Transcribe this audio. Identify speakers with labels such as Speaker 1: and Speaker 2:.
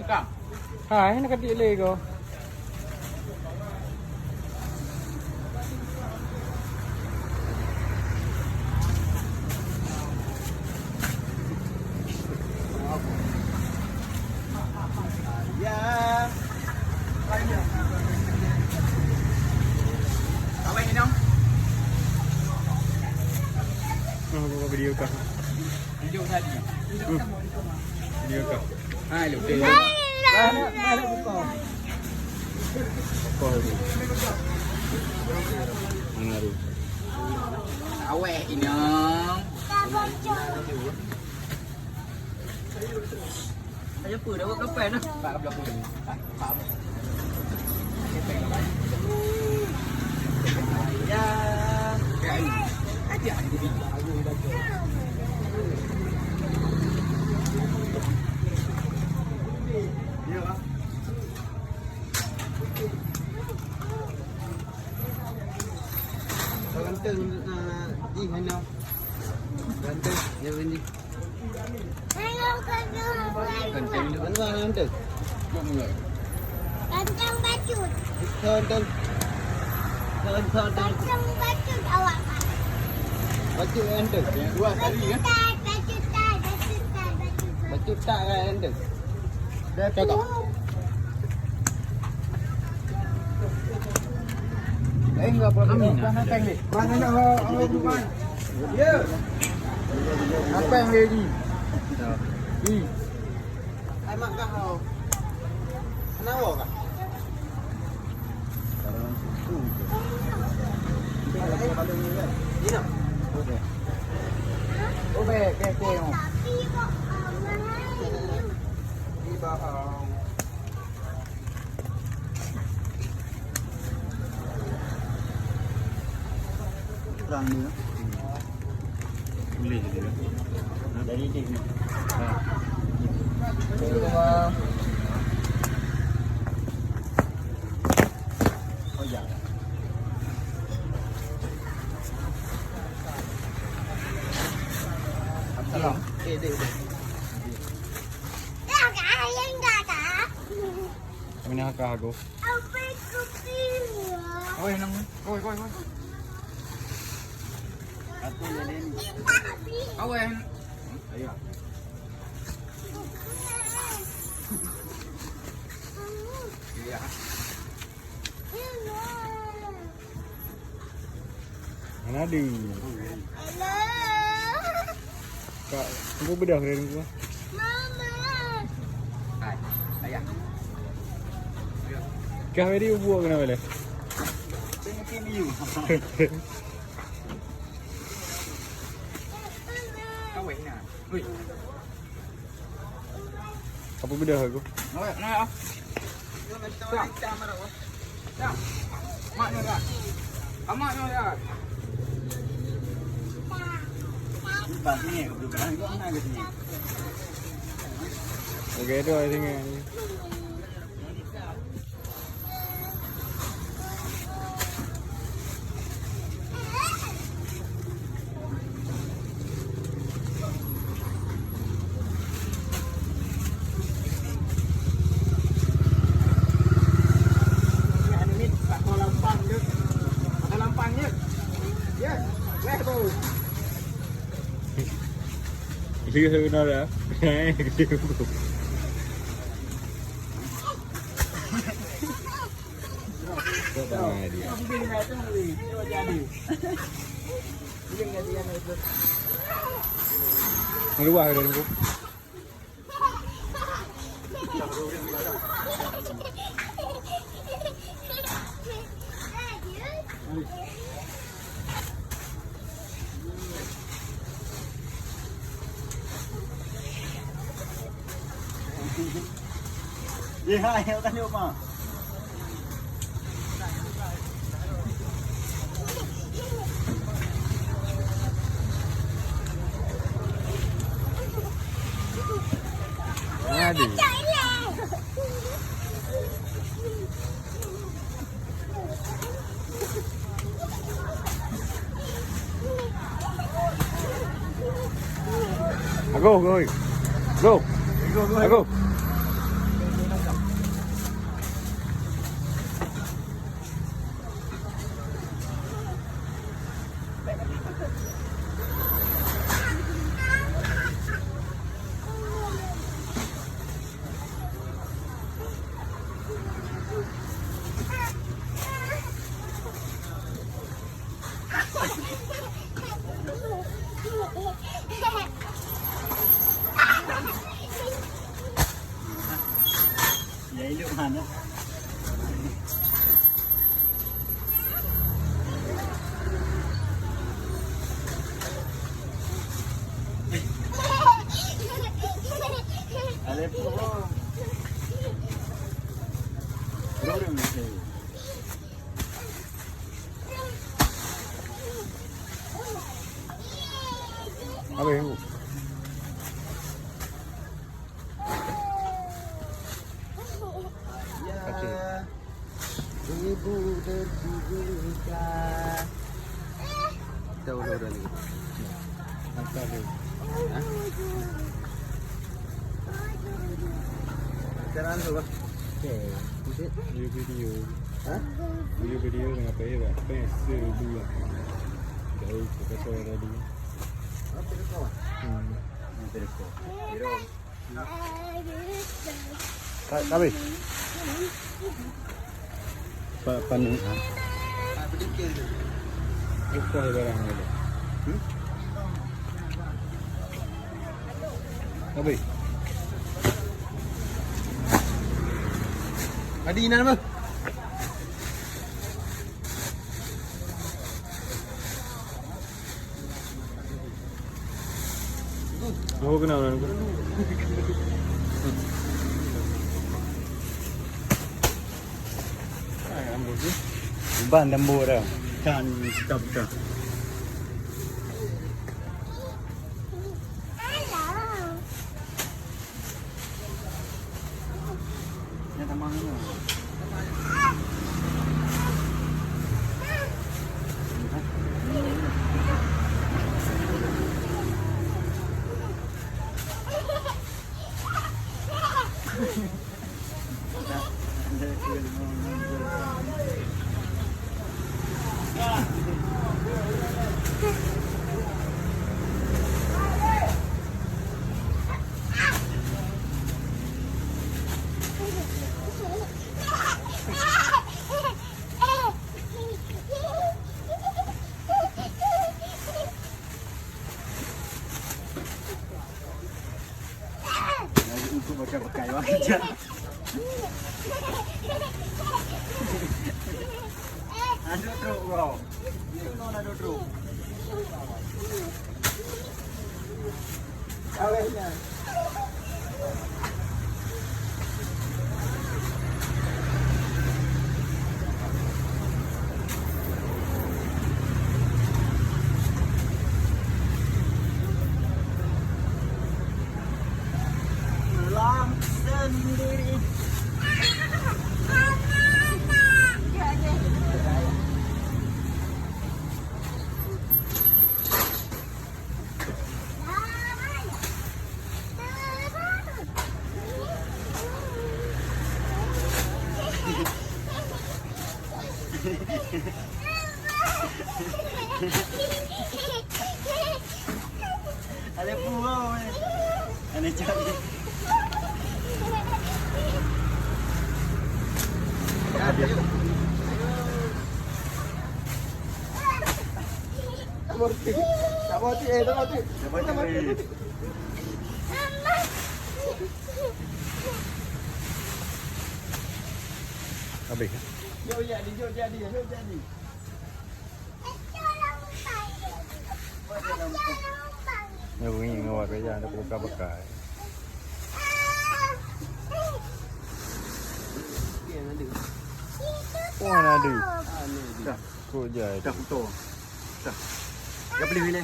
Speaker 1: Kang.
Speaker 2: Hai, nakadelay ko.
Speaker 1: Ya. Apa ini dong?
Speaker 2: Buka video kah?
Speaker 1: Video tadi.
Speaker 2: Video kah?
Speaker 1: Hai, lu.
Speaker 2: Mana buka? Apa tu? Mana tu?
Speaker 1: Awek ini dong. Ayo apa dah buat kapan dah? Pak ke belakang ni. Pak. Ya. Aja ada video. Ya lah. Ganteng di mana? Ganteng ya ini. Ganteng di mana ganteng?
Speaker 3: Ganteng bacut.
Speaker 1: Ganteng. Ganteng.
Speaker 3: Ganteng bacut awak.
Speaker 1: Bacut ganteng. Dua kali ya.
Speaker 3: Bacut.
Speaker 1: Bacut tak ganteng. Dah cakap. Enggak apa kami. Mana nak awak bukan? Ya. Apa yang lagi? Ai mak kau. Kenapa kah? Ini. Oke, ke.
Speaker 3: Tapi kok mahal.
Speaker 1: Iba Perang ni.
Speaker 2: Boleh je dia.
Speaker 1: Dari sini.
Speaker 2: Ha.
Speaker 1: Oh ya. Salam. Dek.
Speaker 3: Dah kaya enggak tak?
Speaker 2: Mana kah aku?
Speaker 3: Apa kopi?
Speaker 1: Oi nang. Oi. Aku ni.
Speaker 3: Tapi.
Speaker 1: Awen. Ayo. Ya.
Speaker 2: Mana ada?
Speaker 3: Hello.
Speaker 2: Kak, aku bedah dari aku.
Speaker 3: Mama.
Speaker 1: Hai. Ayah.
Speaker 2: Kah hari buat kenapa le?
Speaker 1: Tengok view. Awen nah. Oi.
Speaker 2: Apa bedah aku?
Speaker 1: Oi, nah. Ya. Mak ni dah. Amak ni dah. Bang ni, bukan kau nak ke sini.
Speaker 2: Okey, tu I think. Lihat nara. Keluar dari aku.
Speaker 1: Ya, ya kan dia mah.
Speaker 2: Ada. Go. Go.
Speaker 1: elok mana. Ada apa? Dorang mesti.
Speaker 2: Apa yang bu?
Speaker 1: Ibu tertidur. Tahu dah ni.
Speaker 2: Hantar dia.
Speaker 1: Jalan tu bah.
Speaker 2: Okay.
Speaker 1: Buat.
Speaker 2: Video.
Speaker 1: Ha?
Speaker 2: Video dengan apa ya? Pensel dulu. Jauh ke pasal tadi.
Speaker 1: Apa dia kau? Apa dia kau? Hero.
Speaker 2: Kabe. Panik ha.
Speaker 1: Berdikir tu.
Speaker 2: Itu barang ni. Kabe.
Speaker 1: Adi nama.
Speaker 2: Oh kenapa ni?
Speaker 1: Ban lembu dah. Kan sedap dah. Ni tamang ni. Untuk baca pakai wang kerja. Ada truk bro. Ini ada truk. Awalnya. Sendiri. Ada pulau. Ada cari.
Speaker 2: Habis.
Speaker 1: Jom jadi.
Speaker 2: Ni bunyi ngawat aja ada buka bekai. Oh ada. Kau jadi.
Speaker 1: Dah foto. Dah. Dah beli ni.